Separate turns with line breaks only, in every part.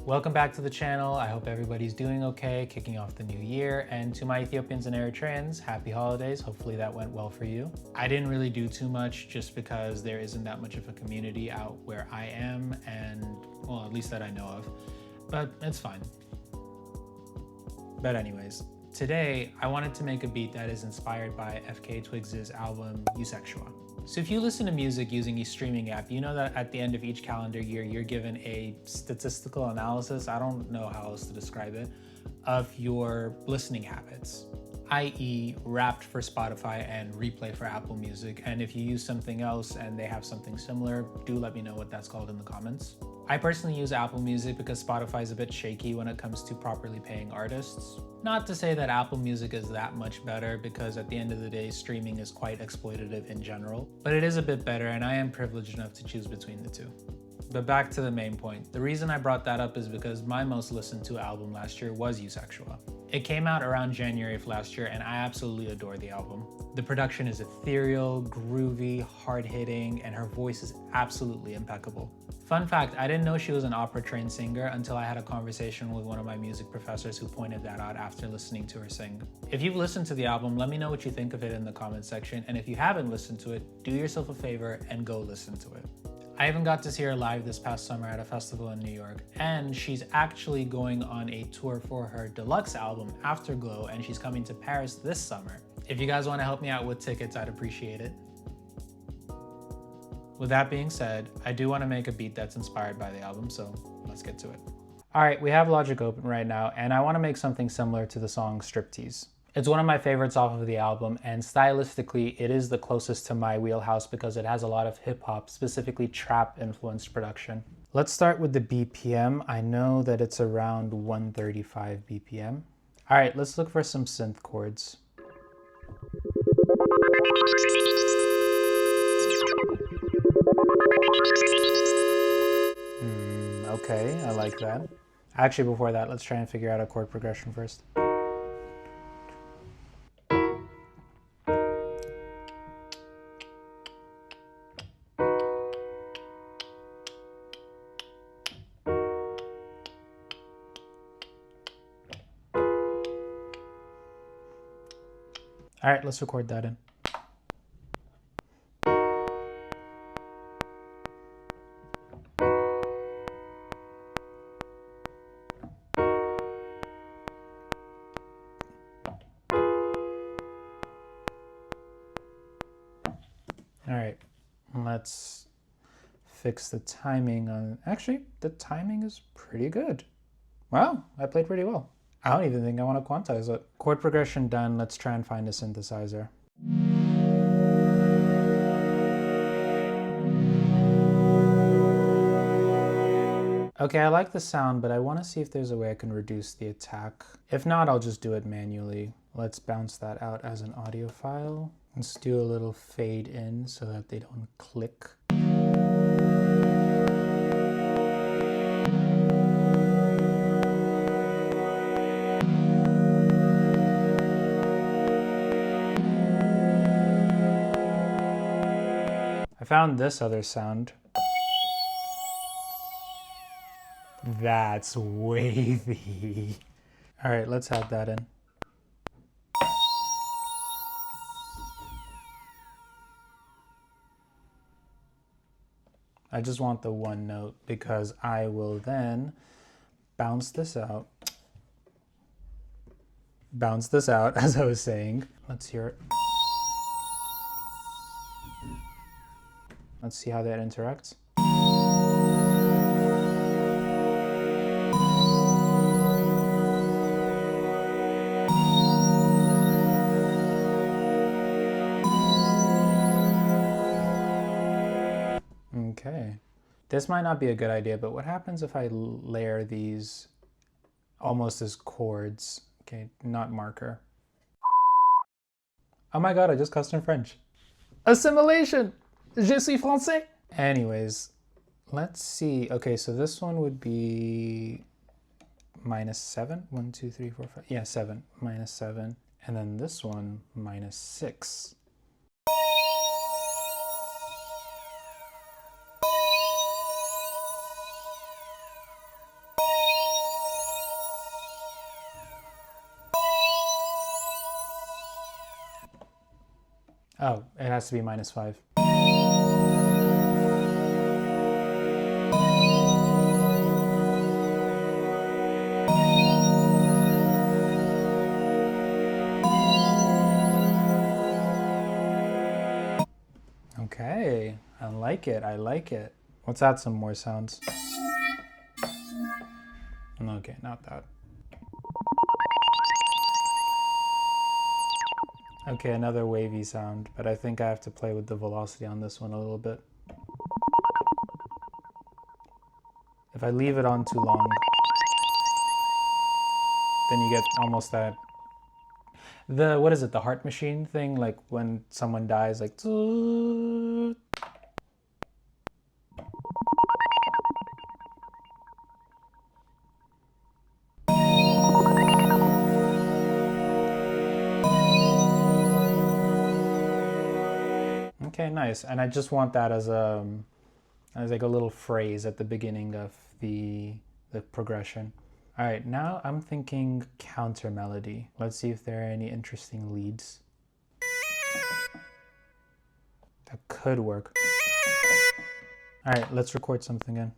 Welcome back to the channel. I hope everybody's doing okay, kicking off the new year. And to my Ethiopians and Eritreans, happy holidays. Hopefully that went well for you. I didn't really do too much just because there isn't that much of a community out where I am, and well, at least that I know of, but it's fine. But anyways, today I wanted to make a beat that is inspired by FK Twigs' album Eusexua. So if you listen to music using a streaming app, you know that at the end of each calendar year, you're given a statistical analysis, I don't know how else to describe it, of your listening habits, i.e. Wrapped for Spotify and Replay for Apple Music. And if you use something else and they have something similar, do let me know what that's called in the comments. I personally use Apple Music because Spotify is a bit shaky when it comes to properly paying artists. Not to say that Apple Music is that much better, because at the end of the day, streaming is quite exploitative in general, but it is a bit better and I am privileged enough to choose between the two. But back to the main point. The reason I brought that up is because my most listened to album last year was eusexua. It came out around January of last year and I absolutely adore the album. The production is ethereal, groovy, hard-hitting, and her voice is absolutely impeccable. Fun fact, I didn't know she was an opera-trained singer until I had a conversation with one of my music professors who pointed that out after listening to her sing. If you've listened to the album, let me know what you think of it in the comment section, and if you haven't listened to it, do yourself a favor and go listen to it. I even got to see her live this past summer at a festival in New York, and she's actually going on a tour for her deluxe album, Afterglow, and she's coming to Paris this summer. If you guys want to help me out with tickets, I'd appreciate it. With that being said, I do want to make a beat that's inspired by the album, so let's get to it. All right, we have Logic open right now, and I want to make something similar to the song Striptease. It's one of my favorites off of the album, and stylistically, it is the closest to my wheelhouse because it has a lot of hip-hop, specifically trap-influenced production. Let's start with the BPM. I know that it's around 135 BPM. All right, let's look for some synth chords. Okay, I like that. Actually, before that, let's try and figure out a chord progression first. All right, let's record that in. All right, let's fix the timing on, actually, the timing is pretty good. Wow, I played pretty well. I don't even think I want to quantize it. Chord progression done, let's try and find a synthesizer. Okay, I like the sound, but I want to see if there's a way I can reduce the attack. If not, I'll just do it manually. Let's bounce that out as an audio file. Let's do a little fade in so that they don't click. I found this other sound. That's wavy. All right, let's add that in. I just want the one note because I will then bounce this out. Bounce this out, as I was saying. Let's hear it. Let's see how that interacts. Okay, this might not be a good idea, but what happens if I layer these almost as chords? Okay, not marker. Oh my god, I just cussed in French. Assimilation! Je suis français! Anyways, let's see. Okay, so this one would be -7. 1, 2, 3, 4, 5. Yeah, 7. -7. And then this one, -6. Oh, it has to be -5. Okay, I like it, I like it. Let's add some more sounds. Okay, not that. Okay, another wavy sound, but I think I have to play with the velocity on this one a little bit. If I leave it on too long, then you get almost that, what is it, the heart machine thing, like when someone dies, like, okay, nice. And I just want that as like a little phrase at the beginning of the progression. All right, now I'm thinking counter melody. Let's see if there are any interesting leads. That could work. All right, let's record something in.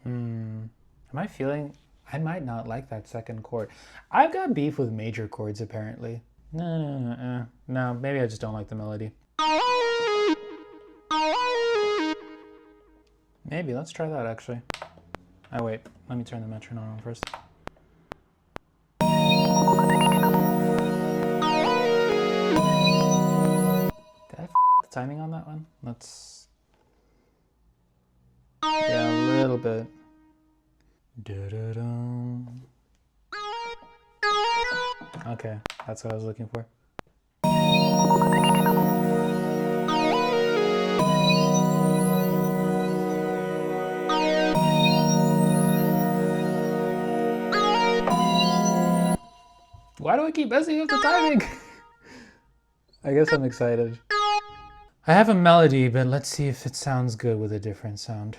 Am I feeling, I might not like that second chord. I've got beef with major chords apparently. No, maybe I just don't like the melody. Maybe, let's try that actually. Oh wait, let me turn the metronome on first. Did I f the timing on that one? Let's... Yeah, a little bit. Okay, that's what I was looking for. Why do I keep messing up the timing? I guess I'm excited. I have a melody, but let's see if it sounds good with a different sound.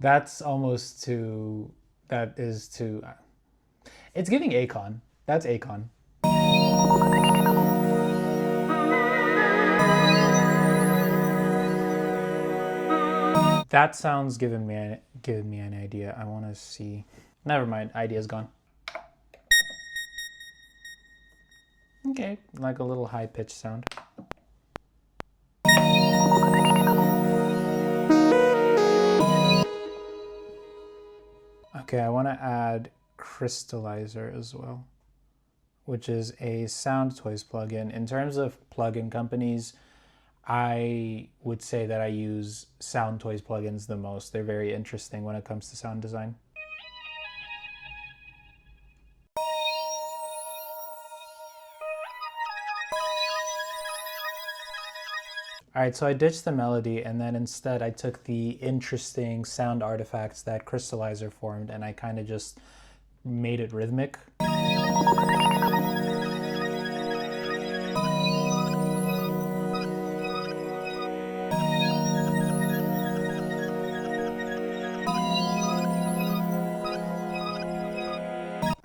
That's almost too, that is too, it's giving Akon. That's Akon. That sounds giving me an idea. I want to see. Never mind, idea's gone. Okay, like a little high-pitched sound. Okay, I want to add Crystallizer as well, which is a Sound Toys plugin. In terms of plugin companies, I would say that I use Sound Toys plugins the most. They're very interesting when it comes to sound design. All right, so I ditched the melody and then instead I took the interesting sound artifacts that Crystallizer formed and I kind of just made it rhythmic.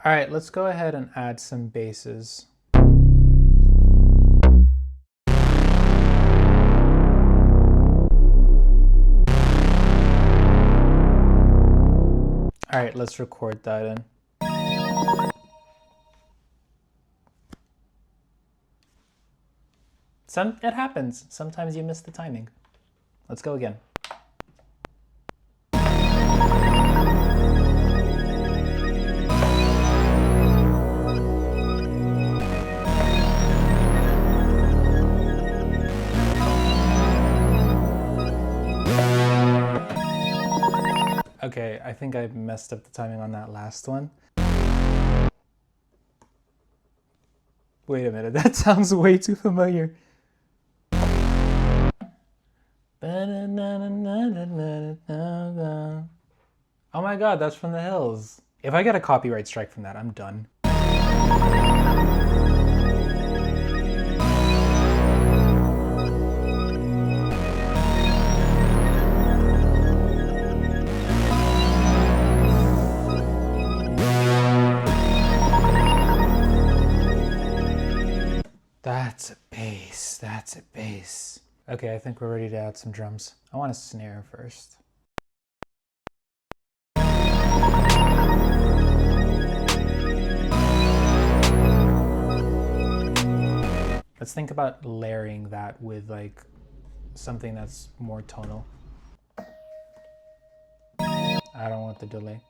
All right, let's go ahead and add some basses. All right, let's record that in. It happens. Sometimes you miss the timing. Let's go again. Okay, I think I messed up the timing on that last one. Wait a minute, that sounds way too familiar. Oh my god, that's from The Hills. If I get a copyright strike from that, I'm done. That's a bass, that's a bass. Okay, I think we're ready to add some drums. I want a snare first. Let's think about layering that with like something that's more tonal. I don't want the delay.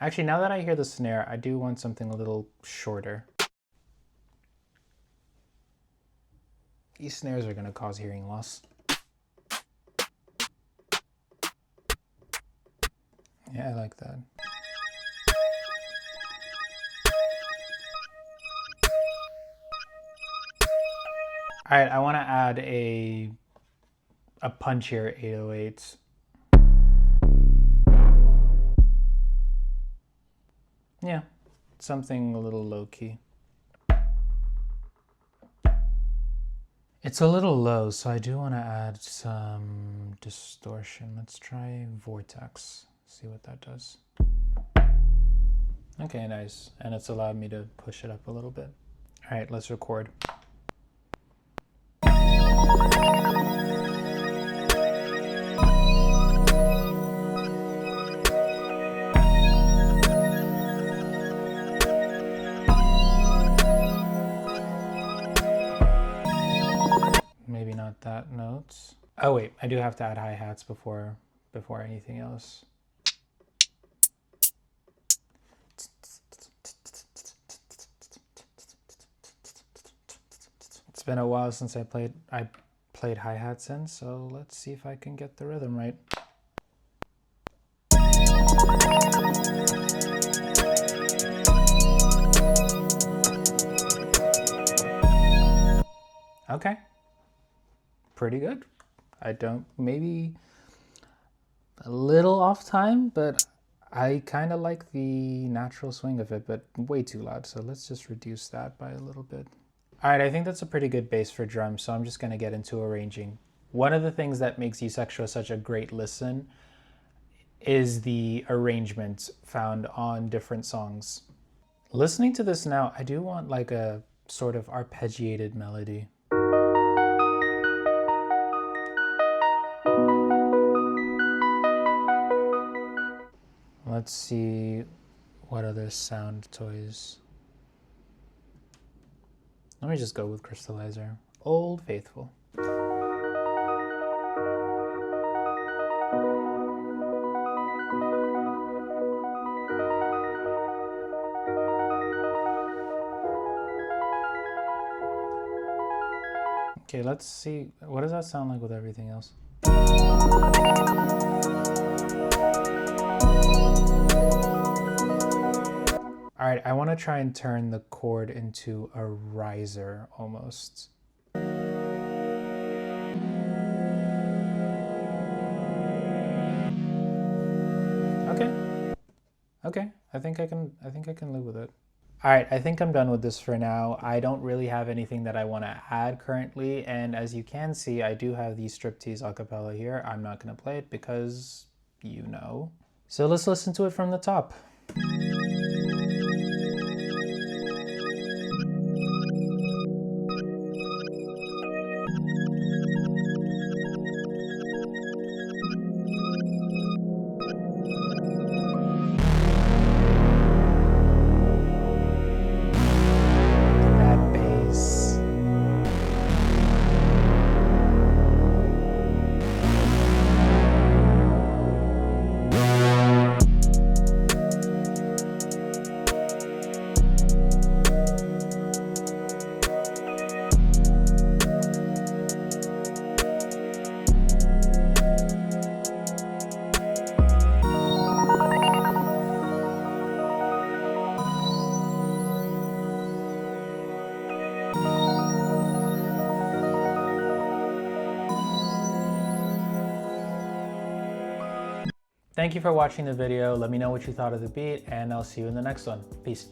Actually, now that I hear the snare, I do want something a little shorter. These snares are going to cause hearing loss. Yeah, I like that. All right, I want to add a punchier 808. Yeah, something a little low-key. It's a little low, so I do want to add some distortion. Let's try vortex, see what that does. Okay, nice. And it's allowed me to push it up a little bit. All right, let's record. Maybe not that note. Oh wait, I do have to add hi-hats before anything else. It's been a while since I played hi-hats in, so let's see if I can get the rhythm right. Okay. Pretty good. I don't, maybe a little off time, but I kind of like the natural swing of it, but way too loud. So let's just reduce that by a little bit. All right, I think that's a pretty good bass for drums, so I'm just going to get into arranging. One of the things that makes eusexua such a great listen is the arrangement found on different songs. Listening to this now, I do want like a sort of arpeggiated melody. Let's see what other sound toys. Let me just go with crystallizer. Old Faithful. Okay, let's see. What does that sound like with everything else? All right, I want to try and turn the chord into a riser almost. Okay, I think I can live with it. All right, I think I'm done with this for now. I don't really have anything that I want to add currently, and as you can see, I do have the striptease acapella here. I'm not going to play it because you know. So let's listen to it from the top. Thank you for watching the video. Let me know what you thought of the beat, and I'll see you in the next one. Peace.